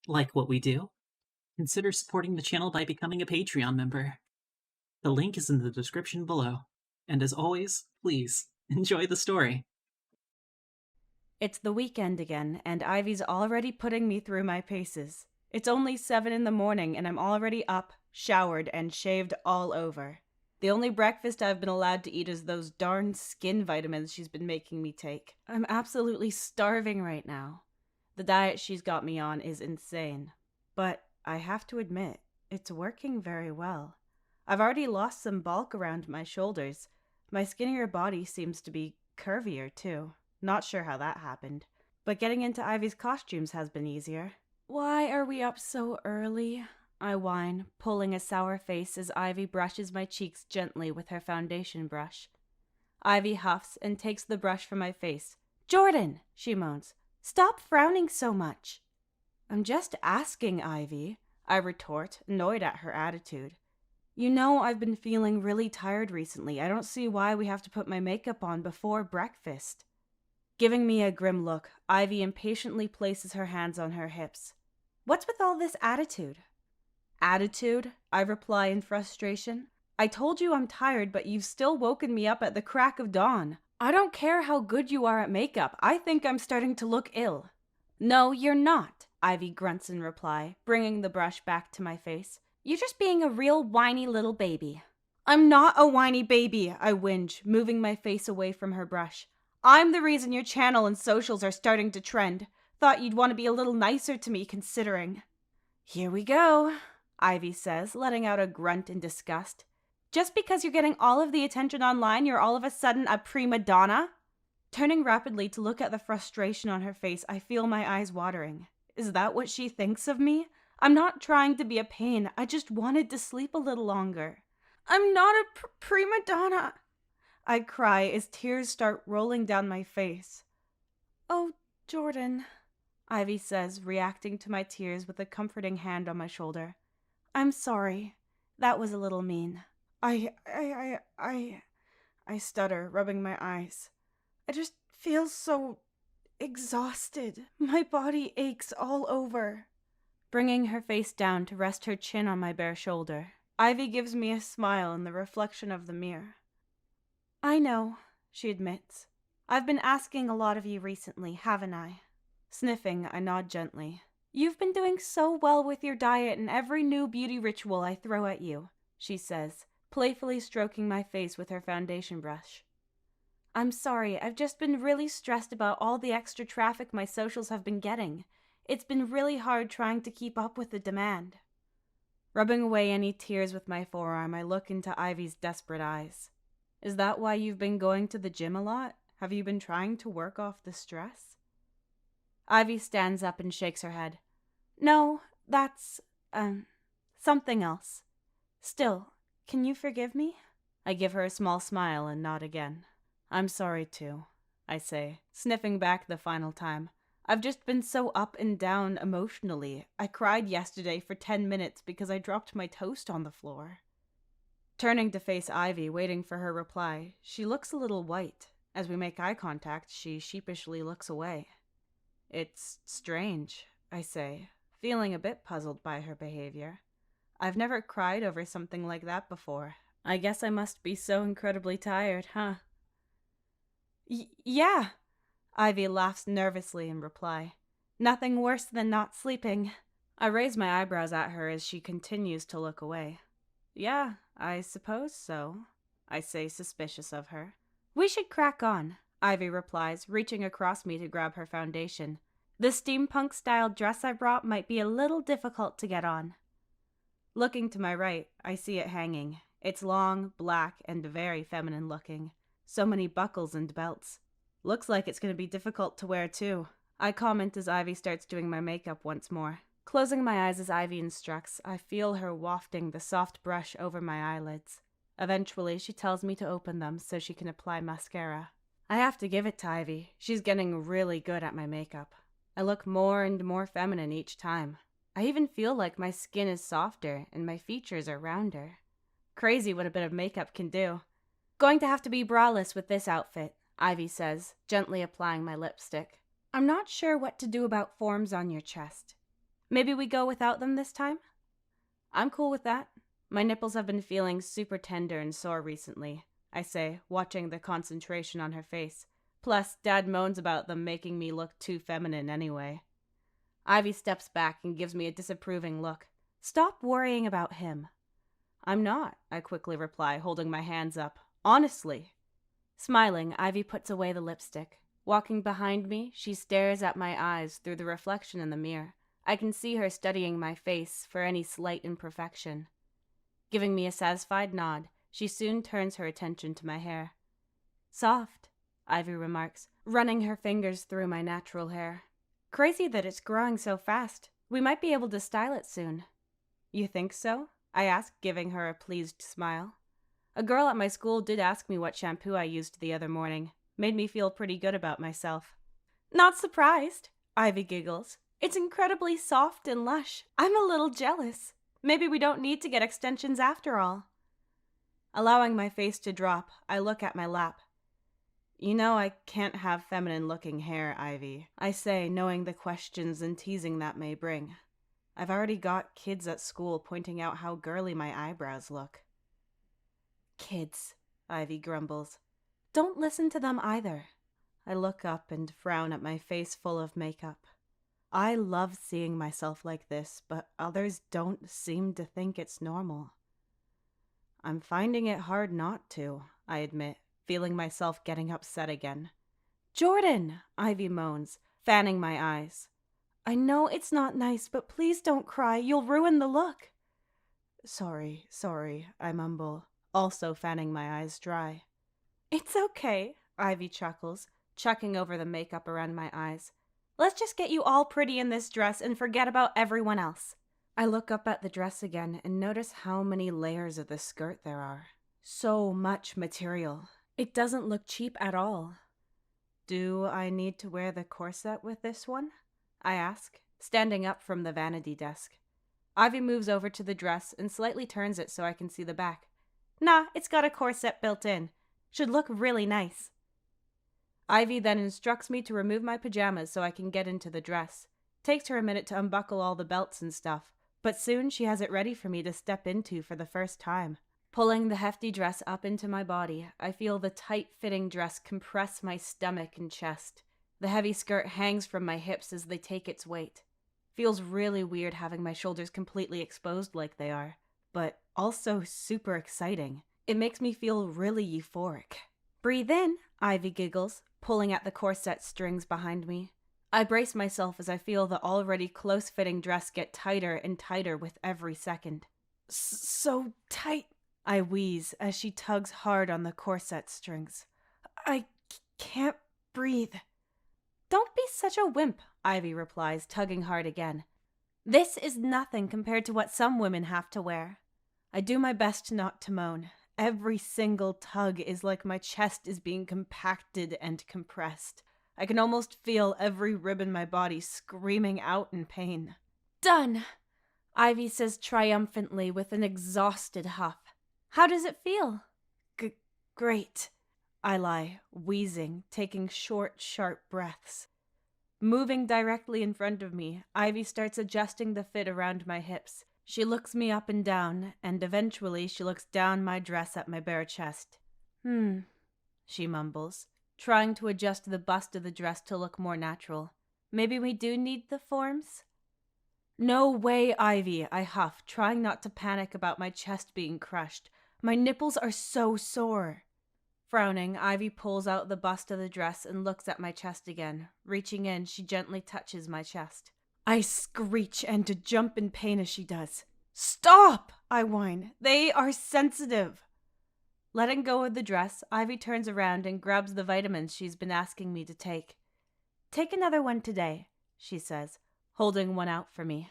Like what we do? Consider supporting the channel by becoming a Patreon member. The link is in the description below. And as always, please enjoy the story. It's the weekend again, and Ivy's already putting me through my paces. It's only 7 in the morning, and I'm already up, showered, and shaved all over. The only breakfast I've been allowed to eat is those darn skin vitamins she's been making me take. I'm absolutely starving right now. The diet she's got me on is insane. But I have to admit, it's working very well. I've already lost some bulk around my shoulders. My skinnier body seems to be curvier, too. Not sure how that happened. But getting into Ivy's costumes has been easier. Why are we up so early? I whine, pulling a sour face as Ivy brushes my cheeks gently with her foundation brush. Ivy huffs and takes the brush from my face. "Jordan," she moans, "stop frowning so much." "I'm just asking, Ivy," I retort, annoyed at her attitude. "You know I've been feeling really tired recently. I don't see why we have to put my makeup on before breakfast." Giving me a grim look, Ivy impatiently places her hands on her hips. "What's with all this attitude?" "Attitude?" I reply in frustration. "I told you I'm tired, but you've still woken me up at the crack of dawn. I don't care how good you are at makeup. I think I'm starting to look ill." "No, you're not," Ivy grunts in reply, bringing the brush back to my face. "You're just being a real whiny little baby." "I'm not a whiny baby," I whinge, moving my face away from her brush. "I'm the reason your channel and socials are starting to trend. Thought you'd want to be a little nicer to me, considering." "Here we go," Ivy says, letting out a grunt in disgust. "Just because you're getting all of the attention online, you're all of a sudden a prima donna?" Turning rapidly to look at the frustration on her face, I feel my eyes watering. Is that what she thinks of me? I'm not trying to be a pain. I just wanted to sleep a little longer. "I'm not a prima donna," I cry as tears start rolling down my face. "Oh, Jordan," Ivy says, reacting to my tears with a comforting hand on my shoulder. "I'm sorry. That was a little mean." I stutter, rubbing my eyes. "I just feel so exhausted. My body aches all over." Bringing her face down to rest her chin on my bare shoulder, Ivy gives me a smile in the reflection of the mirror. "I know," she admits. "I've been asking a lot of you recently, haven't I?" Sniffing, I nod gently. "You've been doing so well with your diet and every new beauty ritual I throw at you," she says, playfully stroking my face with her foundation brush. "I'm sorry, I've just been really stressed about all the extra traffic my socials have been getting. It's been really hard trying to keep up with the demand." Rubbing away any tears with my forearm, I look into Ivy's desperate eyes. "Is that why you've been going to the gym a lot? Have you been trying to work off the stress?" Ivy stands up and shakes her head. "No, that's, something else. Still, can you forgive me?" I give her a small smile and nod again. "I'm sorry too," I say, sniffing back the final time. "I've just been so up and down emotionally. I cried yesterday for 10 minutes because I dropped my toast on the floor." Turning to face Ivy, waiting for her reply, she looks a little white. As we make eye contact, she sheepishly looks away. "It's strange," I say, feeling a bit puzzled by her behavior. I've never cried over something like that before. I guess I must be so incredibly tired, huh? Yeah," Ivy laughs nervously in reply. "Nothing worse than not sleeping." I raise my eyebrows at her as she continues to look away. "Yeah, I suppose so," I say, suspicious of her. "We should crack on," Ivy replies, reaching across me to grab her foundation. "The steampunk-style dress I brought might be a little difficult to get on." Looking to my right, I see it hanging. It's long, black, and very feminine looking. So many buckles and belts. "Looks like it's going to be difficult to wear too," I comment as Ivy starts doing my makeup once more. Closing my eyes as Ivy instructs, I feel her wafting the soft brush over my eyelids. Eventually, she tells me to open them so she can apply mascara. I have to give it to Ivy. She's getting really good at my makeup. I look more and more feminine each time. I even feel like my skin is softer and my features are rounder. Crazy what a bit of makeup can do. Going to have to be braless with this outfit, Ivy says, gently applying my lipstick. I'm not sure what to do about forms on your chest. Maybe we go without them this time? I'm cool with that. My nipples have been feeling super tender and sore recently, I say, watching the concentration on her face. Plus, Dad moans about them making me look too feminine anyway. Ivy steps back and gives me a disapproving look. Stop worrying about him. I'm not, I quickly reply, holding my hands up. Honestly. Smiling, Ivy puts away the lipstick. Walking behind me, she stares at my eyes through the reflection in the mirror. I can see her studying my face for any slight imperfection. Giving me a satisfied nod, she soon turns her attention to my hair. Soft, Ivy remarks, running her fingers through my natural hair. Crazy that it's growing so fast. We might be able to style it soon. You think so? I ask, giving her a pleased smile. A girl at my school did ask me what shampoo I used the other morning. Made me feel pretty good about myself. Not surprised, Ivy giggles. It's incredibly soft and lush. I'm a little jealous. Maybe we don't need to get extensions after all. Allowing my face to drop, I look at my lap. You know I can't have feminine-looking hair, Ivy, I say, knowing the questions and teasing that may bring. I've already got kids at school pointing out how girly my eyebrows look. Kids, Ivy grumbles. Don't listen to them either. I look up and frown at my face full of makeup. I love seeing myself like this, but others don't seem to think it's normal. I'm finding it hard not to, I admit, feeling myself getting upset again. Jordan, Ivy moans, fanning my eyes. I know it's not nice, but please don't cry. You'll ruin the look. Sorry, I mumble, also fanning my eyes dry. It's okay, Ivy chuckles, chucking over the makeup around my eyes. Let's just get you all pretty in this dress and forget about everyone else. I look up at the dress again and notice how many layers of the skirt there are. So much material. It doesn't look cheap at all. Do I need to wear the corset with this one? I ask, standing up from the vanity desk. Ivy moves over to the dress and slightly turns it so I can see the back. Nah, it's got a corset built in. Should look really nice. Ivy then instructs me to remove my pajamas so I can get into the dress. Takes her a minute to unbuckle all the belts and stuff, but soon she has it ready for me to step into for the first time. Pulling the hefty dress up into my body, I feel the tight-fitting dress compress my stomach and chest. The heavy skirt hangs from my hips as they take its weight. Feels really weird having my shoulders completely exposed like they are, but also super exciting. It makes me feel really euphoric. Breathe in, Ivy giggles, pulling at the corset strings behind me. I brace myself as I feel the already close-fitting dress get tighter and tighter with every second. So tight, I wheeze as she tugs hard on the corset strings. I can't breathe. Don't be such a wimp, Ivy replies, tugging hard again. This is nothing compared to what some women have to wear. I do my best not to moan. Every single tug is like my chest is being compacted and compressed. I can almost feel every rib in my body screaming out in pain. Done, Ivy says triumphantly with an exhausted huff. How does it feel? Great, I lie, wheezing, taking short, sharp breaths. Moving directly in front of me, Ivy starts adjusting the fit around my hips. She looks me up and down, and eventually she looks down my dress at my bare chest. She mumbles, trying to adjust the bust of the dress to look more natural. Maybe we do need the forms? No way, Ivy, I huff, trying not to panic about my chest being crushed. My nipples are so sore. Frowning, Ivy pulls out the bust of the dress and looks at my chest again. Reaching in, she gently touches my chest. I screech and jump in pain as she does. Stop! I whine. They are sensitive. Letting go of the dress, Ivy turns around and grabs the vitamins she's been asking me to take. Take another one today, she says, holding one out for me.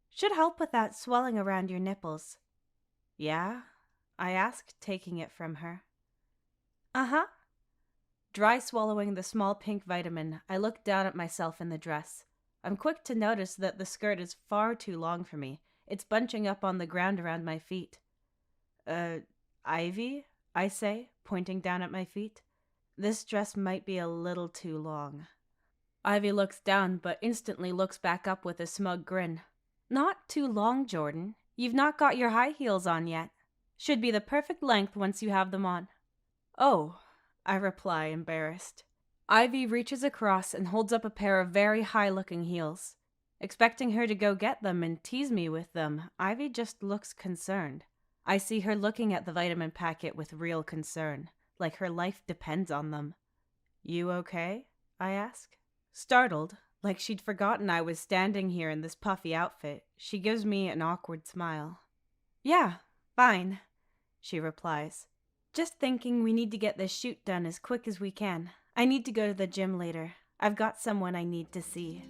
Should help with that swelling around your nipples. Yeah? I ask, taking it from her. Uh-huh. Dry swallowing the small pink vitamin, I look down at myself in the dress. I'm quick to notice that the skirt is far too long for me. It's bunching up on the ground around my feet. Ivy? I say, pointing down at my feet. This dress might be a little too long. Ivy looks down, but instantly looks back up with a smug grin. Not too long, Jordan. You've not got your high heels on yet. Should be the perfect length once you have them on. Oh, I reply, embarrassed. Ivy reaches across and holds up a pair of very high-looking heels. Expecting her to go get them and tease me with them, Ivy just looks concerned. I see her looking at the vitamin packet with real concern, like her life depends on them. You okay? I ask. Startled, like she'd forgotten I was standing here in this puffy outfit, she gives me an awkward smile. Yeah, fine, she replies. Just thinking we need to get this shoot done as quick as we can. I need to go to the gym later. I've got someone I need to see.